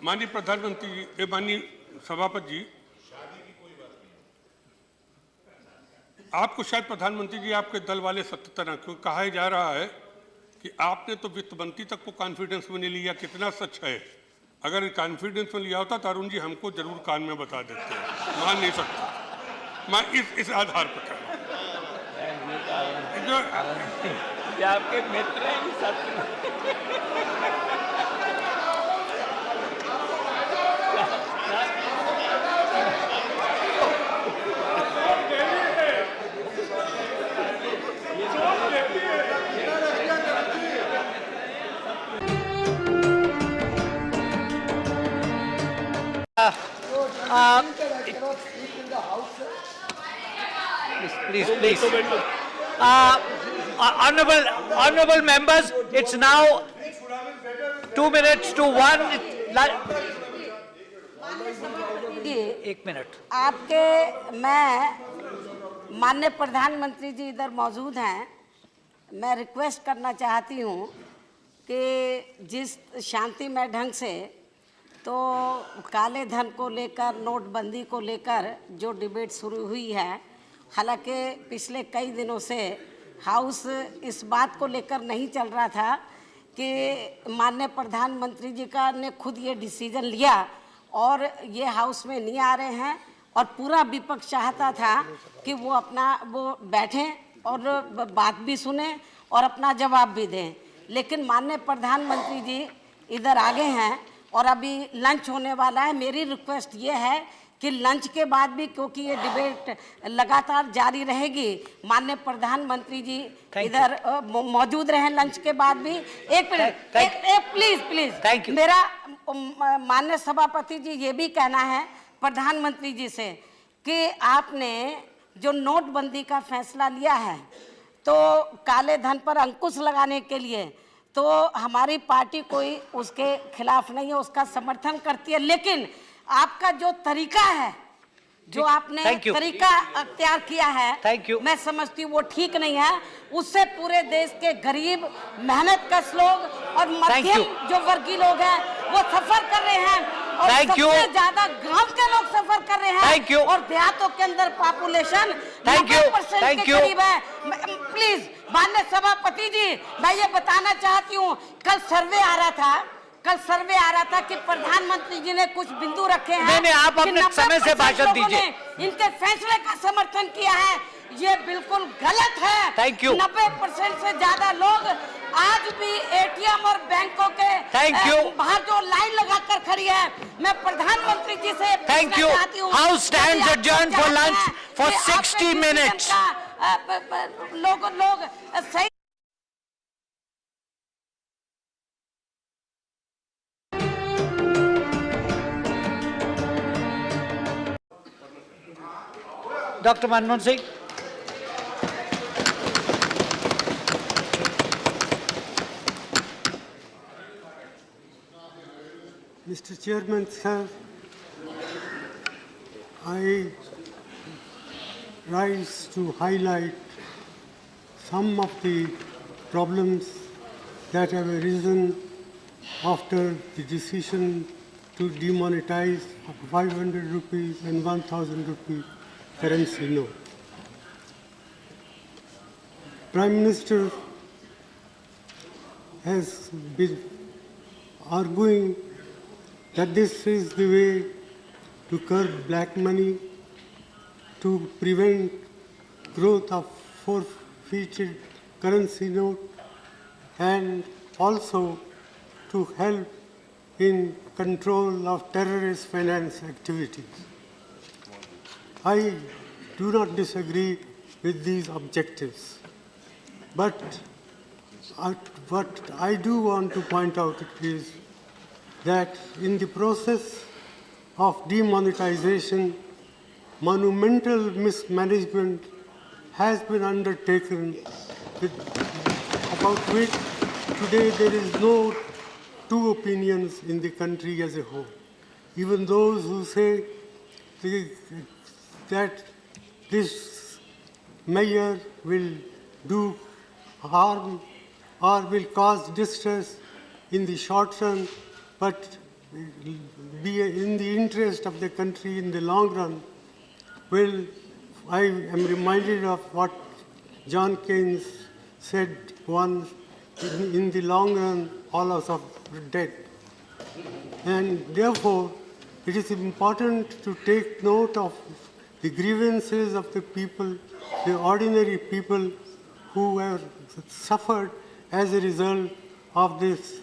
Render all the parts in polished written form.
माननीय प्रधानमंत्री जी, माननीय सभापति जी, आपको शायद प्रधानमंत्री जी आपके दल वाले सत्तर क्यों कहा जा रहा है कि आपने तो वित्त मंत्री तक को कॉन्फिडेंस में नहीं लिया। कितना सच है? अगर कॉन्फिडेंस में लिया होता तो अरुण जी हमको जरूर कान में बता देते हैं। मान नहीं सकता मैं इस आधार पर कह रहा हूं। आपके मित्र हैं please. Honorable members, it's now 2 minutes to 1. एक मिनट। आपके मैं माननीय प्रधानमंत्री जी इधर मौजूद हैं। मैं रिक्वेस्ट करना चाहती हूँ कि जिस शांतिमय ढंग से तो काले धन को लेकर, नोटबंदी को लेकर जो डिबेट शुरू हुई है, हालांकि पिछले कई दिनों से हाउस इस बात को लेकर नहीं चल रहा था कि माननीय प्रधानमंत्री जी का ने खुद ये डिसीजन लिया और ये हाउस में नहीं आ रहे हैं, और पूरा विपक्ष चाहता था कि वो बैठें और बात भी सुने और अपना जवाब भी दें। लेकिन माननीय प्रधानमंत्री जी इधर आ गए हैं और अभी लंच होने वाला है। मेरी रिक्वेस्ट ये है कि लंच के बाद भी, क्योंकि ये डिबेट लगातार जारी रहेगी, माननीय प्रधानमंत्री जी इधर मौजूद रहें लंच के बाद भी। एक मिनट प्लीज मेरा माननीय सभापति जी ये भी कहना है प्रधानमंत्री जी से कि आपने जो नोटबंदी का फैसला लिया है तो काले धन पर अंकुश लगाने के लिए, तो हमारी पार्टी कोई उसके खिलाफ नहीं है, उसका समर्थन करती है। लेकिन आपका जो तरीका है, जो आपने तरीका अख्तियार किया है, मैं समझती हूँ वो ठीक नहीं है। उससे पूरे देश के गरीब, मेहनतकश लोग और मध्यम जो वर्गीय लोग हैं वो सफर कर रहे हैं, और सबसे ज्यादा गांव के लोग सफर कर रहे हैं, और देहातों के अंदर पॉपुलेशन 90% के करीब है। प्लीज माननीय सभापति जी, मैं ये बताना चाहती हूँ, कल सर्वे आ रहा था कि प्रधानमंत्री जी ने कुछ बिंदु रखे हैं। नहीं, आप अपने समय से भाषण दीजिए। इनके फैसले का समर्थन किया है, ये बिल्कुल गलत है। 90% से ज्यादा लोग आज भी एटीएम और बैंकों के बाहर जो लाइन लगाकर खड़ी है। मैं प्रधानमंत्री जी से पूछना चाहती हूँ, house stands adjourned for lunch for 60 minutes. लोग सही Dr. Manmohan Singh. Mr. Chairman, sir, I rise to highlight some of the problems that have arisen after the decision to demonetize 500 rupees and 1000 rupees currency note. Prime Minister has been arguing that this is the way to curb black money, to prevent growth of forfeited currency note, and also to help in control of terrorist finance activities. I do not disagree with these objectives, but what I do want to point out is that in the process of demonetization, monumental mismanagement has been undertaken, about which today there is no two opinions in the country as a whole. Even those who say that this measure will do harm or will cause distress in the short run, but be in the interest of the country in the long run, well, I am reminded of what John Keynes said once, in the long run, all of us are dead. And therefore, it is important to take note of the grievances of the people, the ordinary people who have suffered as a result of this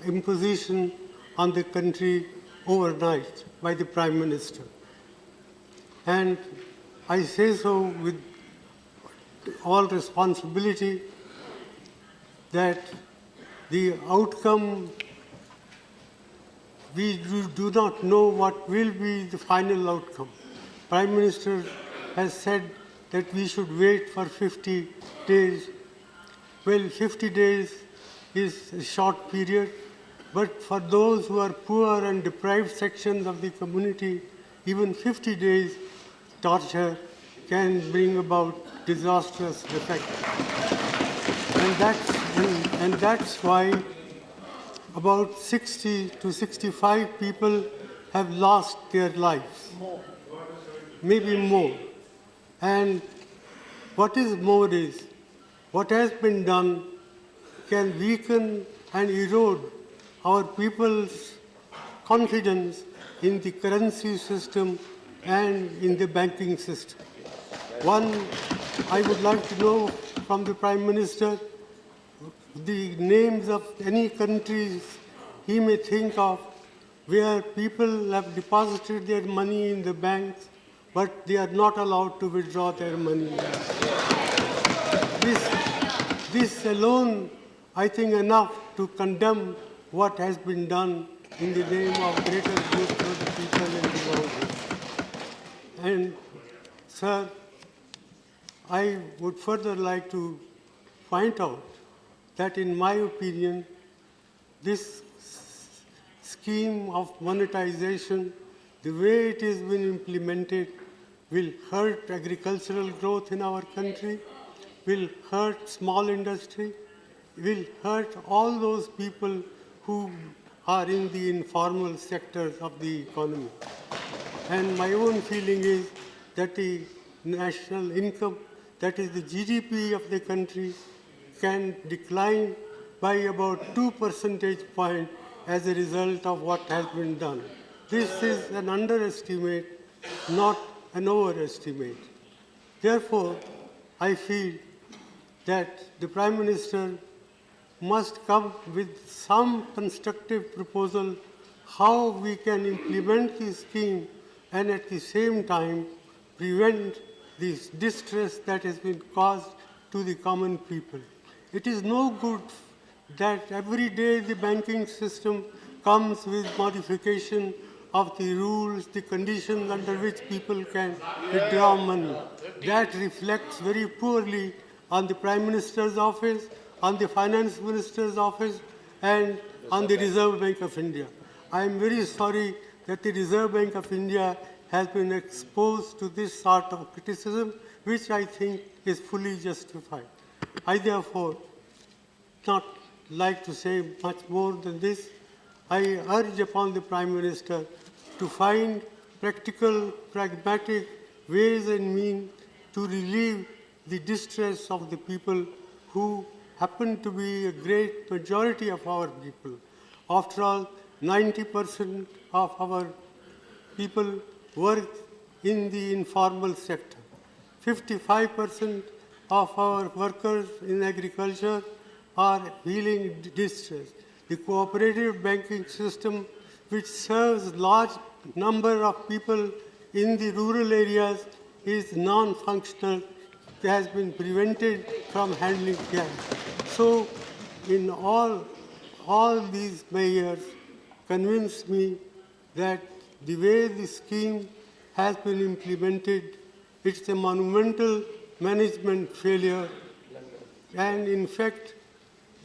imposition on the country overnight by the Prime Minister. And I say so with all responsibility that the outcome, we do not know what will be the final outcome. Prime Minister has said that we should wait for 50 days. Well, 50 days is a short period, but for those who are poor and deprived sections of the community, even 50 days torture can bring about disastrous effect. And that's why about 60 to 65 people have lost their lives. Maybe more. And what is more is, what has been done can weaken and erode our people's confidence in the currency system and in the banking system. One, I would like to know from the Prime Minister the names of any countries he may think of where people have deposited their money in the banks, but they are not allowed to withdraw their money. This alone, I think, enough to condemn what has been done in the name of greater good for the people in the world. And, sir, I would further like to point out that, in my opinion, this scheme of monetization, the way it has been implemented, will hurt agricultural growth in our country, will hurt small industry, will hurt all those people who are in the informal sectors of the economy. And my own feeling is that the national income, that is the GDP of the country, can decline by about 2 percentage points as a result of what has been done. This is an underestimate, not an overestimate. Therefore, I feel that the Prime Minister must come with some constructive proposal how we can implement the scheme and at the same time prevent this distress that has been caused to the common people. It is no good that every day the banking system comes with modification of the rules, the conditions under which people can withdraw money. That reflects very poorly on the Prime Minister's office, on the Finance Minister's office, and on the Reserve Bank of India. I am very sorry that the Reserve Bank of India has been exposed to this sort of criticism, which I think is fully justified. I therefore not like to say much more than this. I urge upon the Prime Minister to find practical, pragmatic ways and means to relieve the distress of the people who happen to be a great majority of our people. After all, 90% of our people work in the informal sector. 55% of our workers in agriculture are feeling distress. The cooperative banking system, which serves large number of people in the rural areas, is non-functional, has been prevented from handling cash. So, in all these measures convince me that the way the scheme has been implemented, it's a monumental management failure, and in fact,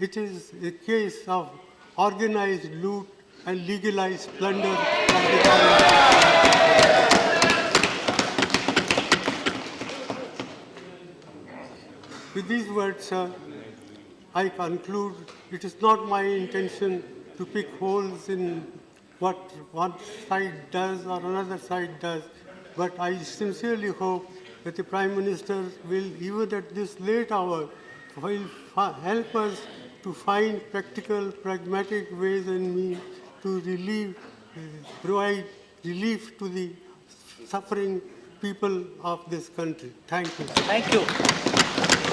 it is a case of organized loot and legalized plunder of the government. With these words, sir, I conclude it is not my intention to pick holes in what one side does or another side does. But I sincerely hope that the Prime Minister will, even at this late hour, will help us to find practical, pragmatic ways and means to provide relief to the suffering people of this country. Thank you. Thank you.